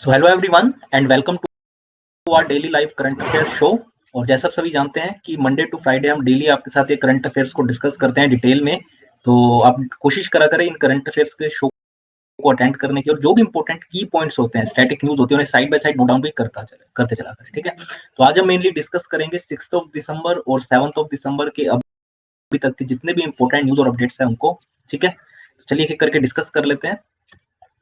So hello everyone and welcome to our daily life current affair show. और जैसा आप सभी जानते हैं कि मंडे टू फ्राइडे हम डेली आपके साथ ये करंट अफेयर्स को डिस्कस करते हैं डिटेल में। तो आप कोशिश करा करें इन करंट अफेयर्स के शो को अटेंड करने की, और जो भी इंपॉर्टेंट की पॉइंट्स होते हैं, स्टैटिक न्यूज होती है, उन्हें side by side note down भी करते चला करें। ठीक है, तो आज हम मेनली डिस्कस करेंगे 6 दिसंबर और 7 दिसंबर के अभी तक के जितने भी इंपॉर्टेंट न्यूज और अपडेट्स हैं उनको। ठीक है, तो चलिए एक एक करके डिस्कस कर लेते हैं।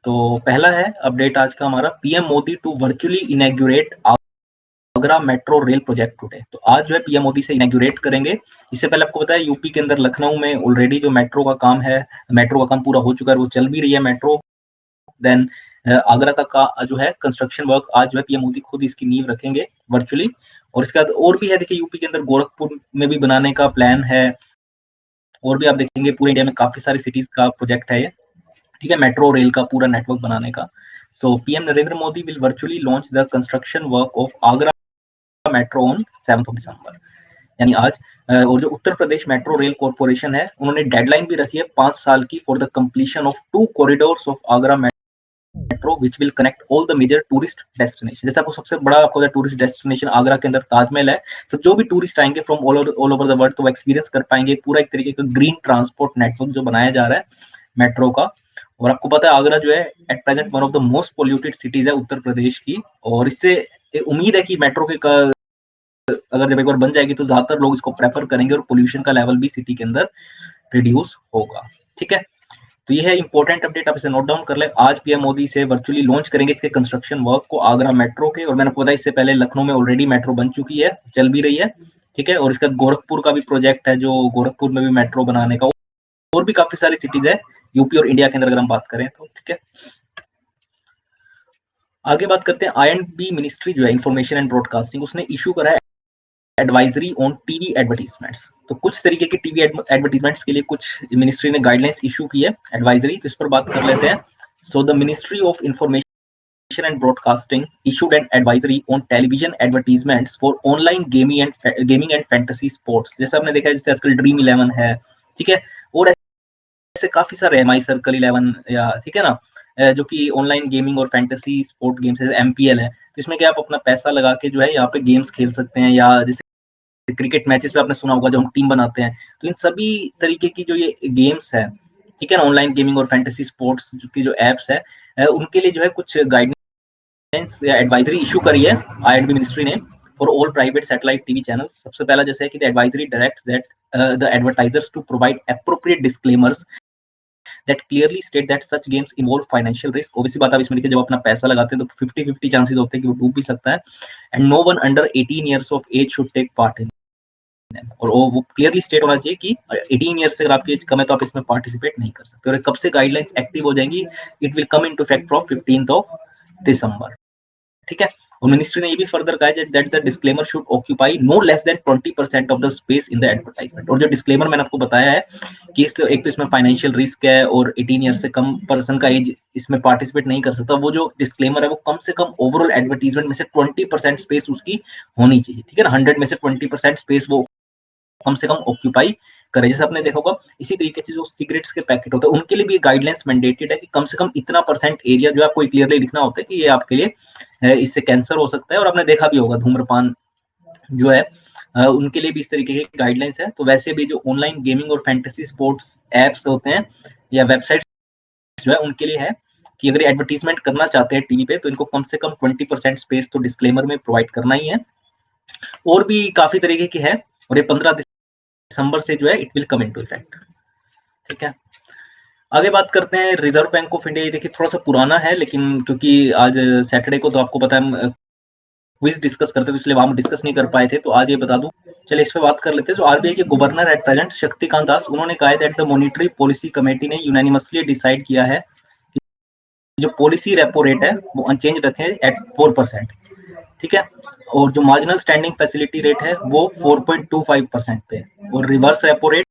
तो पहला है अपडेट आज का हमारा, PM Modi to virtually inaugurate Agra metro rail project today. तो आज जो है पीएम मोदी से इनॉग्रेट करेंगे। इससे पहले आपको पता है यूपी के अंदर लखनऊ में ऑलरेडी जो मेट्रो का काम है, मेट्रो का काम पूरा हो चुका है, वो चल भी रही है मेट्रो। देन आगरा का जो है कंस्ट्रक्शन वर्क, आज जो है पीएम मोदी खुद इसकी नींव रखेंगे वर्चुअली। और इसके बाद और भी है, देखिए यूपी के अंदर गोरखपुर में भी बनाने का प्लान है, और भी आप देखेंगे पूरे इंडिया में काफी सारी सिटीज का प्रोजेक्ट है ये। ठीक है, मेट्रो रेल का पूरा नेटवर्क बनाने का। So PM Narendra Modi will virtually launch the construction work of Agra metro on 7 December, यानी आज। और जो Uttar Pradesh metro rail corporation है, उन्होंने डेडलाइन भी रखी है 5 साल की for the completion of 2 corridors of Agra metro which will connect all the major tourist destination. जैसे आपको सबसे बड़ा आपको टूरिस्ट डेस्टिनेशन आगरा के अंदर ताजमहल है, तो जो भी टूरिस्ट आएंगे from all over the world, तो वो एक्सपीरियंस कर पाएंगे पूरा एक तरीके का ग्रीन ट्रांसपोर्ट नेटवर्क जो बनाया जा रहा है मेट्रो का। और आपको पता है आगरा जो है at present one of the most polluted cities है उत्तर प्रदेश की, और इससे उम्मीद है कि मेट्रो के अगर जब एक बार बन जाएगी तो ज्यादातर लोग इसको प्रेफर करेंगे और पोल्यूशन का लेवल भी सिटी के अंदर रिड्यूस होगा। ठीक है, तो ये है इंपॉर्टेंट अपडेट, आप इसे नोट डाउन कर ले। आज पीएम मोदी से वर्चुअली लॉन्च करेंगे इसके कंस्ट्रक्शन वर्क को आगरा मेट्रो के। और मैंने आपको बताया इससे पहले लखनऊ में ऑलरेडी मेट्रो बन चुकी है, चल भी रही है। ठीक है, और इसका गोरखपुर का भी प्रोजेक्ट है, जो गोरखपुर में भी मेट्रो बनाने का, और भी काफी सारी सिटीज है यूपी और इंडिया के अंदर अगर हम बात करें तो। ठीक है, आगे बात करते हैं। आई&बी मिनिस्ट्री जो है इंफॉर्मेशन एंड ब्रॉडकास्टिंग, उसने इशू करा है एडवाइजरी ऑन टीवी एडवर्टीजमेंट्स। तो कुछ तरीके के टीवी एडवर्टीजमेंट्स के लिए कुछ मिनिस्ट्री ने गाइडलाइंस इशू की है, एडवाइजरी, तो इस पर बात कर लेते हैं। So the ministry of information and broadcasting issued an advisory on television advertisements for online gaming and fantasy sports। जैसे आपने देखा है, जैसे आजकल ड्रीम 11 है, ठीक है, और ऐसे काफी सारे है, माई सर्कल 11, या ठीक है ना, जो कि ऑनलाइन गेमिंग और फैंटेसी स्पोर्ट गेम्स है, एमपीएल है। तो इसमें क्या आप अपना पैसा लगा के जो है यहाँ पे गेम्स खेल सकते हैं, या जैसे क्रिकेट मैचेस पे आपने सुना होगा जो हम टीम बनाते हैं। तो इन सभी तरीके की जो ये गेम्स है, ठीक है ना, ऑनलाइन गेमिंग और फैंटेसी स्पोर्ट्स की जो एप्स है, उनके लिए जो है कुछ गाइडलाइंस या एडवाइजरी इशू करी है आई&बी मिनिस्ट्री ने for all private satellite TV channels. सबसे पहला जैसे है कि the advisory directs that the advertisers to provide appropriate disclaimers that clearly state that such games involve financial risk। obviously बात, आप इसमें देखिए जब अपना पैसा लगाते हैं तो 50-50 चांसेस होते हैं कि वो डूब भी सकता है। And no one under 18 years of age should take part in them। और वो क्लियरली स्टेट होना चाहिए कि 18 ईयर्स से अगर आपकी एज कम है तो आप इसमें पार्टिसिपेट नहीं कर सकते। और कब से गाइडलाइंस एक्टिव हो जाएंगी? It will come into effect from 15 दिसंबर। ठीक है, और मिनिस्ट्री ने ये भी फर्दर कहा है that the disclaimer should occupy no less than 20% of the space in the advertisement. और जो डिस्क्लेमर मैंने आपको बताया है कि एक तो इसमें फाइनेंशियल रिस्क है और 18 ईयर से कम पर्सन का एज इसमें पार्टिसिपेट नहीं कर सकता, वो जो डिस्क्लेमर है वो कम से कम ओवरऑल एडवर्टाइजमेंट में से 20% स्पेस उसकी होनी चाहिए। ठीक है ना, 100 में से 20% स्पेस वो कम से कम ऑक्यूपाई करे। जैसे आपने देखा होगा, इसी तरीके से जो सिगरेट्स के पैकेट होते हैं उनके लिए भी गाइडलाइंस मैंडेटेड है कि कम से कम इतना परसेंट एरिया जो आपको क्लियरली लिखना होता है कि ये आपके लिए इससे कैंसर हो सकता है। और आपने देखा भी होगा धूम्रपान जो है उनके लिए भी इस तरीके की गाइडलाइंस है। तो वैसे भी जो ऑनलाइन गेमिंग और फैंटेसी स्पोर्ट्स एप्स होते हैं या वेबसाइट जो है उनके लिए है कि अगर एडवर्टीजमेंट करना चाहते हैं टीवी पे तो इनको कम से कम 20% स्पेस तो डिस्क्लेमर में प्रोवाइड करना ही है। और भी काफी तरीके की है, और ये 15 दिसंबर से जो है it will come into effect. ठीक है, आगे बात करते हैं रिजर्व बैंक ऑफ इंडिया। ये देखिए थोड़ा सा पुराना है, लेकिन क्योंकि आज सैटरडे को तो आपको पता है हम क्विज डिस्कस करते थे, इसलिए वहां हम डिस्कस नहीं कर पाए थे, तो आज ये बता दूं। चलिए इस पे बात कर लेते हैं। जो आरबीआई के governor at present Shaktikanta Das, उन्होंने कहा है that the monetary policy committee ने यूनानिमसली डिसाइड किया है कि जो पॉलिसी रेपो रेट है वो अनचेंज रखें एट 4%। ठीक है, और जो मार्जिनल स्टैंडिंग फैसिलिटी रेट है वो 4.25% पे, और रिवर्स रेपो रेट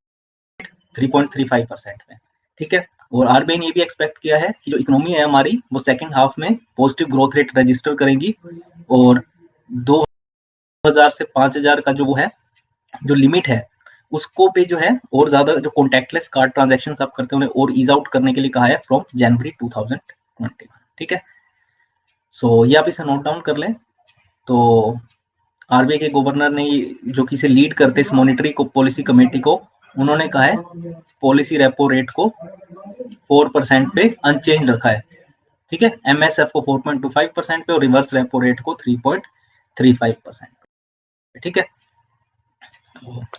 3.35% में। ठीक है, और आरबीआई ने ये भी एक्सपेक्ट किया है कि जो इकोनॉमी है हमारी वो सेकंड हाफ में पॉजिटिव ग्रोथ रेट रजिस्टर करेगी, और 2000 से 5000 का जो वो है जो लिमिट है उसको पे जो है और ज्यादा जो कॉन्टैक्टलेस कार्ड ट्रांजैक्शन आप करते हैं उन्हें और ईज आउट करने के लिए कहा है फ्रॉम जनवरी 2021। ठीक है, सो ये आप इसे नोट डाउन कर लें। तो आरबीआई के गवर्नर ने जो कि इसे लीड करते इस मॉनिटरी को पॉलिसी कमेटी को, उन्होंने कहा है पॉलिसी रेपो रेट को 4% पे अनचेंज रखा है। ठीक है, एमएसएफ को 4.25% पे और रिवर्स रेपो रेट को 3.35% पे। ठीक है,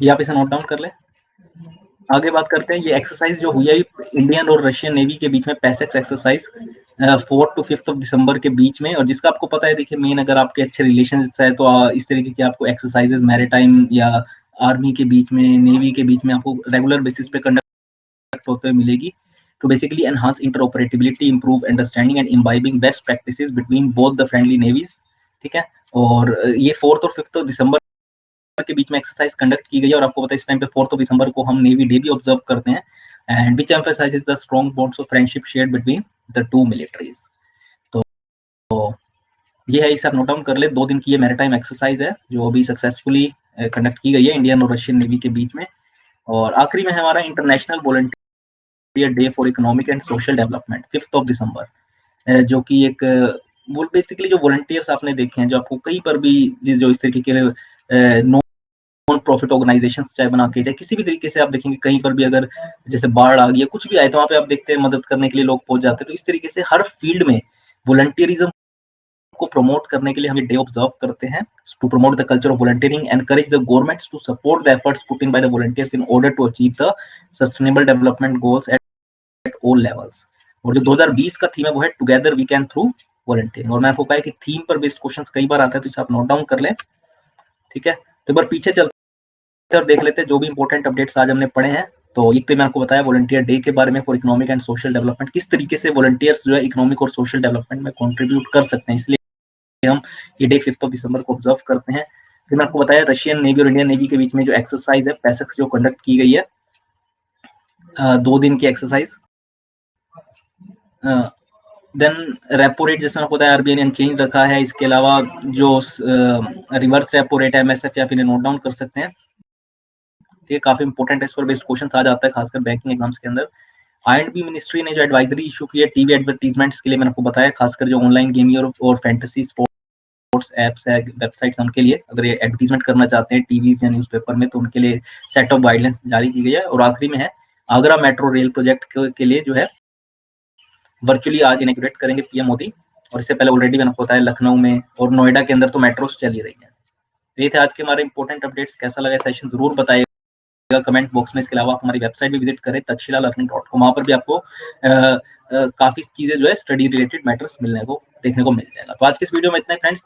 ये आप इसे नोट डाउन कर लें। आगे बात करते हैं, ये एक्सरसाइज जो हुई है इंडियन और रशियन नेवी के बीच में, पैसेक्स एक्सरसाइज 4 to 5 दिसंबर के बीच में, और जिसका आपको पता है, देखिए मेन अगर आपके अच्छे रिलेशन है तो इस तरीके की आपको एक्सरसाइजेज मैरीटाइम या आर्मी के बीच में, नेवी के बीच में आपको रेगुलर बेसिस पे कंडक्ट होते हुए मिलेगी। to basically enhance interoperability, improve understanding and imbibing best practices between both the friendly navies। ठीक है, और ये 4 और 5 दिसंबर के बीच में एक्सरसाइज कंडक्ट की गई है, और आपको पता है इस टाइम पे 4 दिसंबर को हम नेवी डे भी ऑब्जर्व करते हैं, and which emphasises the strong bonds of friendship shared between the two militaries. तो ये है, इसे आप नोट डाउन कर ले। 2 दिन की ये मैरीटाइम एक्सरसाइज है जो अभी सक्सेसफुली कंडक्ट की गई है इंडियन और रशियन नेवी के बीच में। और आखिरी में हमारा international volunteer day for economic and social development 5 दिसंबर, जो कि एक वो बेसिकली जो वॉलंटियर्स आपने देखे हैं, जो आपको कहीं पर भी जो इस तरीके के नॉन प्रॉफिट ऑर्गेनाइजेशन चाहे बना के, चाहे किसी भी तरीके से आप देखेंगे कहीं पर भी अगर जैसे बाढ़ आ गई है, कुछ भी आए, तो वहाँ पे आप देखते हैं मदद करने के लिए लोग पहुंच जाते हैं। तो इस तरीके से हर फील्ड में वॉलंटियरिज्म को प्रमोट करने के लिए हम ये डे ऑब्जर्व करते हैं, to promote the culture of volunteering, encourage the governments to support the efforts put in by the volunteers in order to achieve the sustainable development goals at all levels. और जो 2020 का theme है वो है together we can through volunteering. और मैं आपको कहा कि थीम पर बेस्ड क्वेश्चंस कई बार आता है, तो इसे आप नोट डाउन कर लें। ठीक है, तो एक बार पीछे चलते और देख लेते हैं जो भी इंपॉर्टेंट अपडेट्स आज हमने पढ़े हैं। तो एक तो मैं आपको बताया वॉलंटियर डे के बारे में for economic and social development, किस तरीके से वॉलंटियर्स जो है इकोनॉमिक और सोशल डेवलपमेंट में कंट्रीब्यूट कर सकते हैं, इसलिए हम ये डे 5 दिसंबर को ऑब्जर्व करते हैं। फिर मैं आपको बताया रशियन नेवी और इंडियन नेवी के बीच में जो एक्सरसाइज है पैसेक्स जो कंडक्ट की गई है, 2 दिन की एक्सरसाइज। देन रेपो रेट जैसे आपको बताया आरबीआई ने अनचेंज रखा है। इसके अलावा जो रिवर्स रेपो रेट है एमएसएफ, आप इन्हें नोट डाउन कर सकते हैं। ये काफी इंपॉर्टेंट है, इस पर बेस्ड क्वेश्चन आ जाता है खासकर बैंकिंग एग्जाम्स के अंदर। आईएंडबी मिनिस्ट्री ने जो एडवाइजरी इशू की है टीवी एडवर्टीजमेंट्स के लिए, मैंने आपको बताया खासकर जो ऑनलाइन गेमिंग और फैंटेसी स्पोर्ट्स एप्स है, वेबसाइट्स हैं, उनके लिए अगर ये एडवर्टीजमेंट करना चाहते हैं टीवी या न्यूज़पेपर में, तो उनके लिए सेट ऑफ गाइडलाइंस जारी की गई है। और आखिरी में है आगरा मेट्रो रेल प्रोजेक्ट के लिए जो है वर्चुअली आज इनॉग्रेट करेंगे पीएम मोदी। और इससे पहले ऑलरेडी मैंने आपको बताया लखनऊ में और नोएडा के अंदर तो मेट्रोस चल ही रही है। तो ये थे आज के हमारे इंपॉर्टेंट अपडेट्स। कैसा लगा सेशन जरूर बताइएगा कमेंट बॉक्स में। इसके अलावा आप हमारी वेबसाइट भी विजिट करें तक्षशिला-learning.com, वहां पर भी आपको काफी चीजें जो है स्टडी रिलेटेड मैटर्स मिलने को देखने को मिल जाएगा। तो आज के इस वीडियो में इतना ही फ्रेंड्स।